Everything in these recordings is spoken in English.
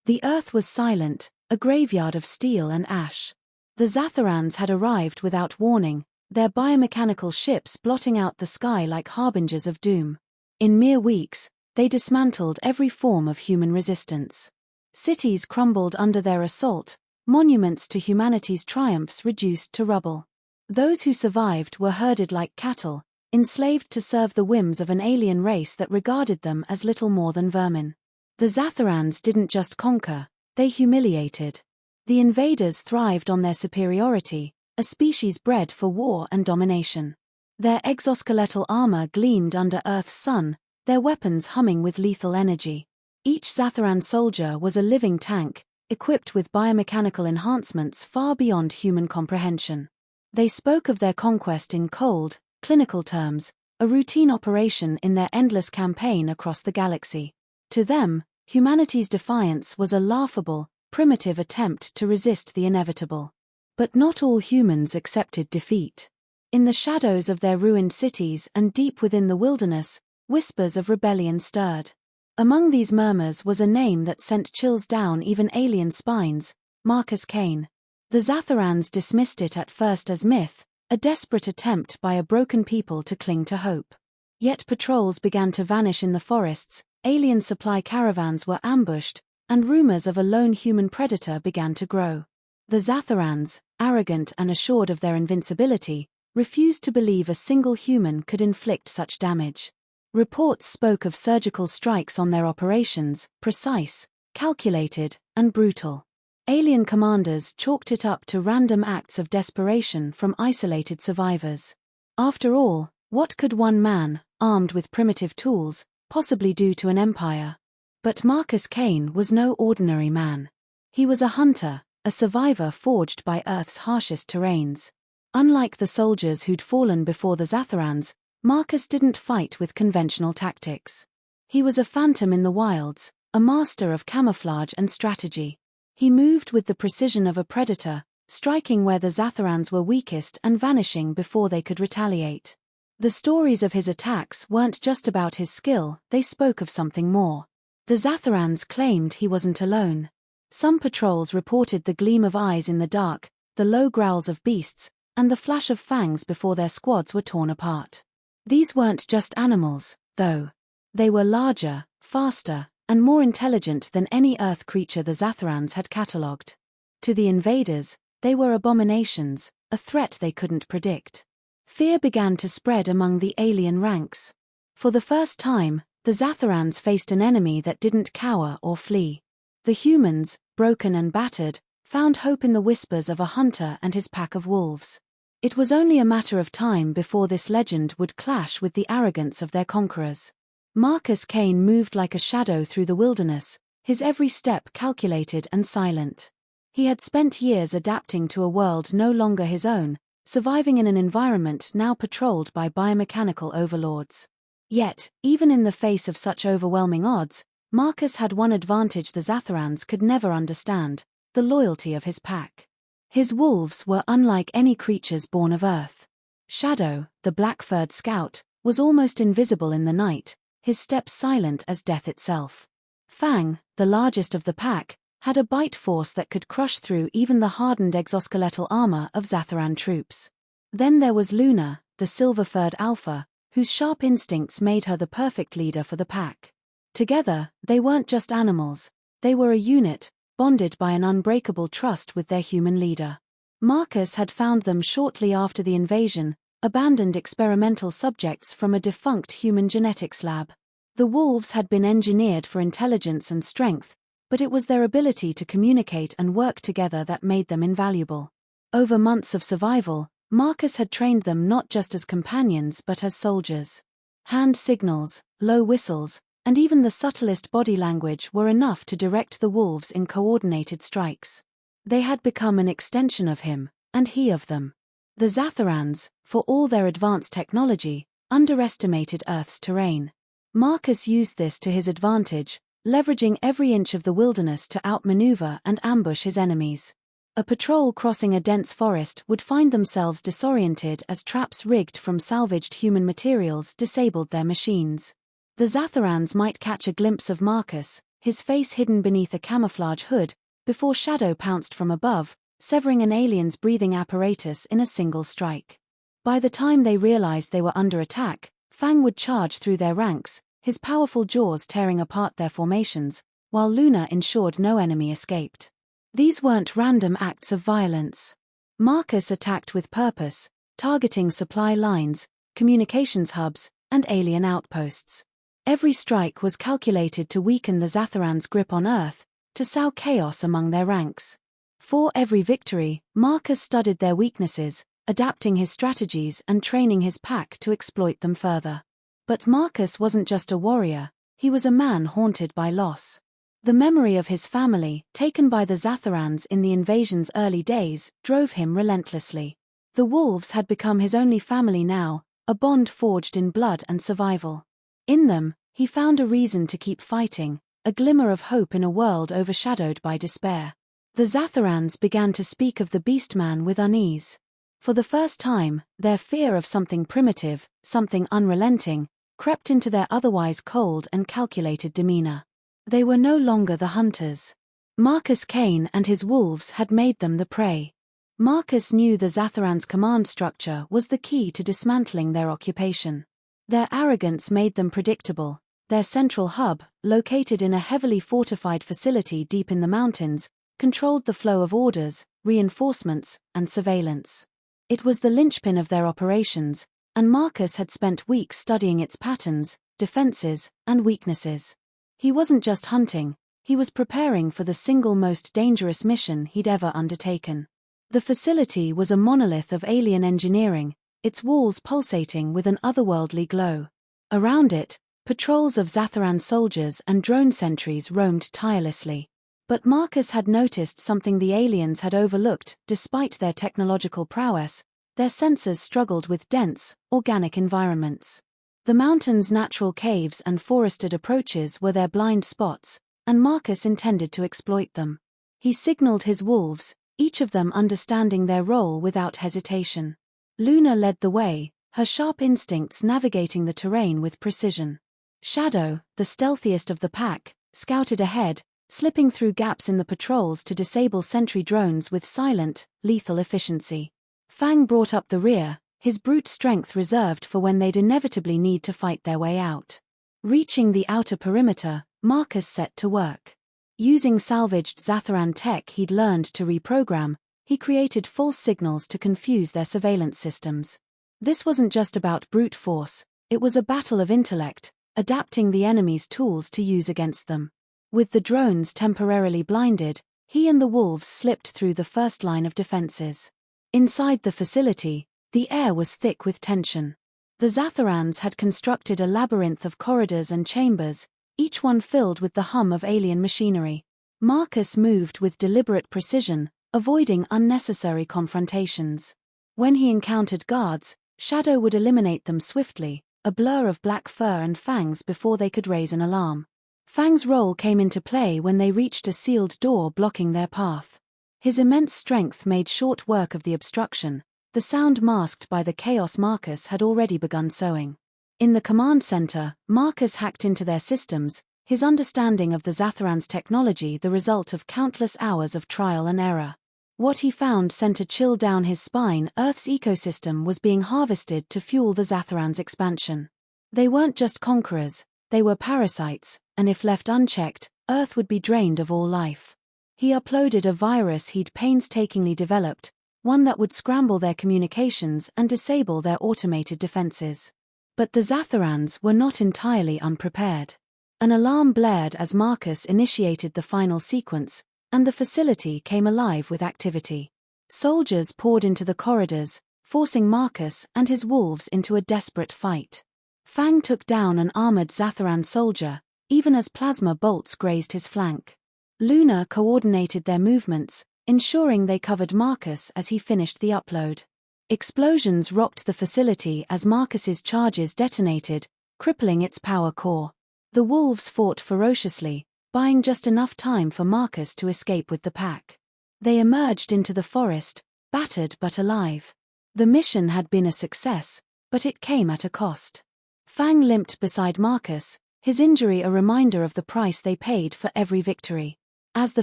The earth was silent, a graveyard of steel and ash. The Zatharans had arrived without warning, their biomechanical ships blotting out the sky like harbingers of doom. In mere weeks, they dismantled every form of human resistance. Cities crumbled under their assault, monuments to humanity's triumphs reduced to rubble. Those who survived were herded like cattle, enslaved to serve the whims of an alien race that regarded them as little more than vermin. The Zatharans didn't just conquer, they humiliated. The invaders thrived on their superiority, a species bred for war and domination. Their exoskeletal armor gleamed under Earth's sun, their weapons humming with lethal energy. Each Zatharan soldier was a living tank, equipped with biomechanical enhancements far beyond human comprehension. They spoke of their conquest in cold, clinical terms, a routine operation in their endless campaign across the galaxy. To them, humanity's defiance was a laughable, primitive attempt to resist the inevitable. But not all humans accepted defeat. In the shadows of their ruined cities and deep within the wilderness, whispers of rebellion stirred. Among these murmurs was a name that sent chills down even alien spines, Marcus Kane. The Zatharans dismissed it at first as myth, a desperate attempt by a broken people to cling to hope. Yet patrols began to vanish in the forests, alien supply caravans were ambushed, and rumors of a lone human predator began to grow. The Zatharans, arrogant and assured of their invincibility, refused to believe a single human could inflict such damage. Reports spoke of surgical strikes on their operations, precise, calculated, and brutal. Alien commanders chalked it up to random acts of desperation from isolated survivors. After all, what could one man, armed with primitive tools, possibly do to an empire? But Marcus Kane was no ordinary man. He was a hunter, a survivor forged by Earth's harshest terrains. Unlike the soldiers who'd fallen before the Zatharans, Marcus didn't fight with conventional tactics. He was a phantom in the wilds, a master of camouflage and strategy. He moved with the precision of a predator, striking where the Zatharans were weakest and vanishing before they could retaliate. The stories of his attacks weren't just about his skill, they spoke of something more. The Zatharans claimed he wasn't alone. Some patrols reported the gleam of eyes in the dark, the low growls of beasts, and the flash of fangs before their squads were torn apart. These weren't just animals, though. They were larger, faster, and more intelligent than any Earth creature the Zatharans had catalogued. To the invaders, they were abominations, a threat they couldn't predict. Fear began to spread among the alien ranks. For the first time, the Zatharans faced an enemy that didn't cower or flee. The humans, broken and battered, found hope in the whispers of a hunter and his pack of wolves. It was only a matter of time before this legend would clash with the arrogance of their conquerors. Marcus Kane moved like a shadow through the wilderness, his every step calculated and silent. He had spent years adapting to a world no longer his own, surviving in an environment now patrolled by biomechanical overlords. Yet, even in the face of such overwhelming odds, Marcus had one advantage the Zatharans could never understand: the loyalty of his pack. His wolves were unlike any creatures born of Earth. Shadow, the black-furred scout, was almost invisible in the night, his steps silent as death itself. Fang, the largest of the pack, had a bite force that could crush through even the hardened exoskeletal armor of Zatharan troops. Then there was Luna, the silver-furred alpha, whose sharp instincts made her the perfect leader for the pack. Together, they weren't just animals, they were a unit, bonded by an unbreakable trust with their human leader. Marcus had found them shortly after the invasion, abandoned experimental subjects from a defunct human genetics lab. The wolves had been engineered for intelligence and strength, but it was their ability to communicate and work together that made them invaluable. Over months of survival, Marcus had trained them not just as companions but as soldiers. Hand signals, low whistles, and even the subtlest body language were enough to direct the wolves in coordinated strikes. They had become an extension of him, and he of them. The Zatharans, for all their advanced technology, underestimated Earth's terrain. Marcus used this to his advantage, leveraging every inch of the wilderness to outmaneuver and ambush his enemies. A patrol crossing a dense forest would find themselves disoriented as traps rigged from salvaged human materials disabled their machines. The Zatharans might catch a glimpse of Marcus, his face hidden beneath a camouflage hood, before Shadow pounced from above, severing an alien's breathing apparatus in a single strike. By the time they realized they were under attack, Fang would charge through their ranks, his powerful jaws tearing apart their formations, while Luna ensured no enemy escaped. These weren't random acts of violence. Marcus attacked with purpose, targeting supply lines, communications hubs, and alien outposts. Every strike was calculated to weaken the Zatharans' grip on Earth, to sow chaos among their ranks. For every victory, Marcus studied their weaknesses, adapting his strategies and training his pack to exploit them further. But Marcus wasn't just a warrior, he was a man haunted by loss. The memory of his family, taken by the Zatharans in the invasion's early days, drove him relentlessly. The wolves had become his only family now, a bond forged in blood and survival. In them, he found a reason to keep fighting, a glimmer of hope in a world overshadowed by despair. The Zatharans began to speak of the Beastman with unease. For the first time, their fear of something primitive, something unrelenting, crept into their otherwise cold and calculated demeanor. They were no longer the hunters. Marcus Kane and his wolves had made them the prey. Marcus knew the Zatharans' command structure was the key to dismantling their occupation. Their arrogance made them predictable. Their central hub, located in a heavily fortified facility deep in the mountains, controlled the flow of orders, reinforcements, and surveillance. It was the linchpin of their operations, and Marcus had spent weeks studying its patterns, defenses, and weaknesses. He wasn't just hunting, he was preparing for the single most dangerous mission he'd ever undertaken. The facility was a monolith of alien engineering, its walls pulsating with an otherworldly glow. Around it, patrols of Zatharan soldiers and drone sentries roamed tirelessly. But Marcus had noticed something the aliens had overlooked. Despite their technological prowess, their sensors struggled with dense, organic environments. The mountains' natural caves and forested approaches were their blind spots, and Marcus intended to exploit them. He signaled his wolves, each of them understanding their role without hesitation. Luna led the way, her sharp instincts navigating the terrain with precision. Shadow, the stealthiest of the pack, scouted ahead, slipping through gaps in the patrols to disable sentry drones with silent, lethal efficiency. Fang brought up the rear, his brute strength reserved for when they'd inevitably need to fight their way out. Reaching the outer perimeter, Marcus set to work. Using salvaged Zatharan tech he'd learned to reprogram, he created false signals to confuse their surveillance systems. This wasn't just about brute force, it was a battle of intellect, adapting the enemy's tools to use against them. With the drones temporarily blinded, he and the wolves slipped through the first line of defenses. Inside the facility, the air was thick with tension. The Zatharans had constructed a labyrinth of corridors and chambers, each one filled with the hum of alien machinery. Marcus moved with deliberate precision, avoiding unnecessary confrontations. When he encountered guards, Shadow would eliminate them swiftly, a blur of black fur and fangs before they could raise an alarm. Fang's role came into play when they reached a sealed door blocking their path. His immense strength made short work of the obstruction, the sound masked by the chaos Marcus had already begun sowing. In the command center, Marcus hacked into their systems, his understanding of the Zatharans' technology the result of countless hours of trial and error. What he found sent a chill down his spine. Earth's ecosystem was being harvested to fuel the Zatharans' expansion. They weren't just conquerors, they were parasites, and if left unchecked, Earth would be drained of all life. He uploaded a virus he'd painstakingly developed, one that would scramble their communications and disable their automated defenses. But the Zatharans were not entirely unprepared. An alarm blared as Marcus initiated the final sequence, and the facility came alive with activity. Soldiers poured into the corridors, forcing Marcus and his wolves into a desperate fight. Fang took down an armored Zatharan soldier, even as plasma bolts grazed his flank. Luna coordinated their movements, ensuring they covered Marcus as he finished the upload. Explosions rocked the facility as Marcus's charges detonated, crippling its power core. The wolves fought ferociously, buying just enough time for Marcus to escape with the pack. They emerged into the forest, battered but alive. The mission had been a success, but it came at a cost. Fang limped beside Marcus, his injury a reminder of the price they paid for every victory. As the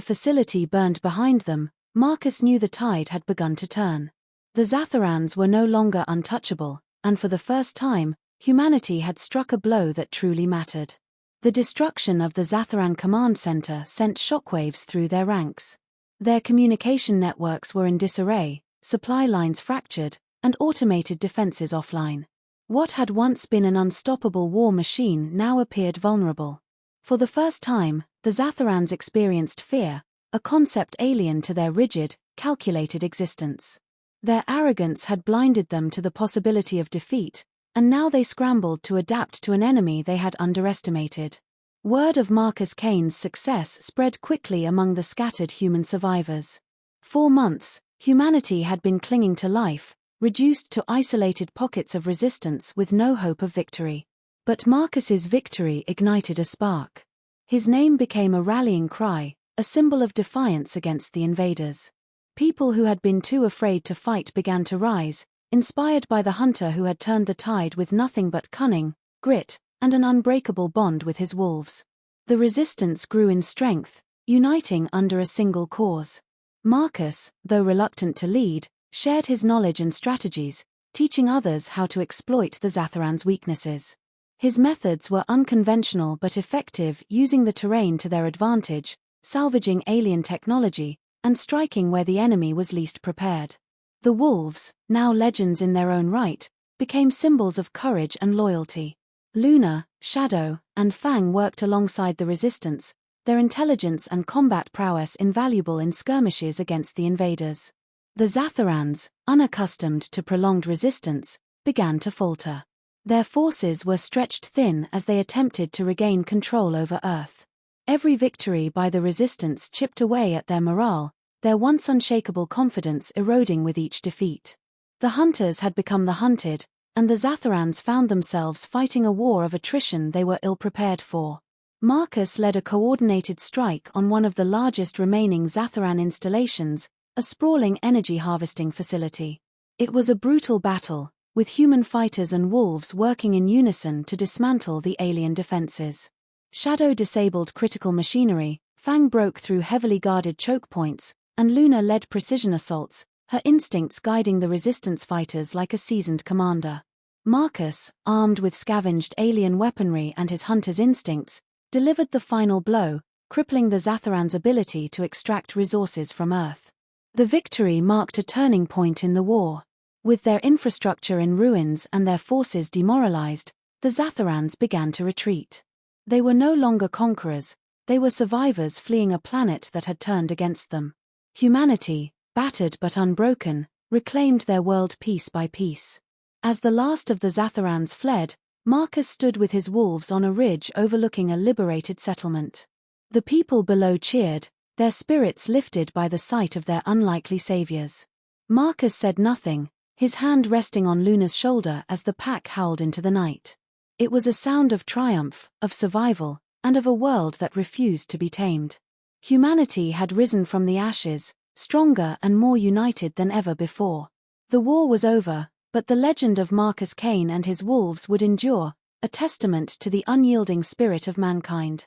facility burned behind them, Marcus knew the tide had begun to turn. The Zatharans were no longer untouchable, and for the first time, humanity had struck a blow that truly mattered. The destruction of the Zatharan command center sent shockwaves through their ranks. Their communication networks were in disarray, supply lines fractured, and automated defenses offline. What had once been an unstoppable war machine now appeared vulnerable. For the first time, the Zatharans experienced fear, a concept alien to their rigid, calculated existence. Their arrogance had blinded them to the possibility of defeat, and now they scrambled to adapt to an enemy they had underestimated. Word of Marcus Kane's success spread quickly among the scattered human survivors. For months, humanity had been clinging to life, reduced to isolated pockets of resistance with no hope of victory. But Marcus's victory ignited a spark. His name became a rallying cry, a symbol of defiance against the invaders. People who had been too afraid to fight began to rise, inspired by the hunter who had turned the tide with nothing but cunning, grit, and an unbreakable bond with his wolves. The resistance grew in strength, uniting under a single cause. Marcus, though reluctant to lead, shared his knowledge and strategies, teaching others how to exploit the Zatharans' weaknesses. His methods were unconventional but effective, using the terrain to their advantage, salvaging alien technology, and striking where the enemy was least prepared. The wolves, now legends in their own right, became symbols of courage and loyalty. Luna, Shadow, and Fang worked alongside the resistance, their intelligence and combat prowess invaluable in skirmishes against the invaders. The Zatharans, unaccustomed to prolonged resistance, began to falter. Their forces were stretched thin as they attempted to regain control over Earth. Every victory by the resistance chipped away at their morale, their once unshakable confidence eroding with each defeat. The hunters had become the hunted, and the Zatharans found themselves fighting a war of attrition they were ill-prepared for. Marcus led a coordinated strike on one of the largest remaining Zatharan installations, a sprawling energy harvesting facility. It was a brutal battle, with human fighters and wolves working in unison to dismantle the alien defenses. Shadow disabled critical machinery, Fang broke through heavily guarded choke points, and Luna led precision assaults, her instincts guiding the resistance fighters like a seasoned commander. Marcus, armed with scavenged alien weaponry and his hunter's instincts, delivered the final blow, crippling the Zatharans' ability to extract resources from Earth. The victory marked a turning point in the war. With their infrastructure in ruins and their forces demoralized, the Zatharans began to retreat. They were no longer conquerors, they were survivors fleeing a planet that had turned against them. Humanity, battered but unbroken, reclaimed their world piece by piece. As the last of the Zatharans fled, Marcus stood with his wolves on a ridge overlooking a liberated settlement. The people below cheered, their spirits lifted by the sight of their unlikely saviors. Marcus said nothing, his hand resting on Luna's shoulder as the pack howled into the night. It was a sound of triumph, of survival, and of a world that refused to be tamed. Humanity had risen from the ashes, stronger and more united than ever before. The war was over, but the legend of Marcus Kane and his wolves would endure, a testament to the unyielding spirit of mankind.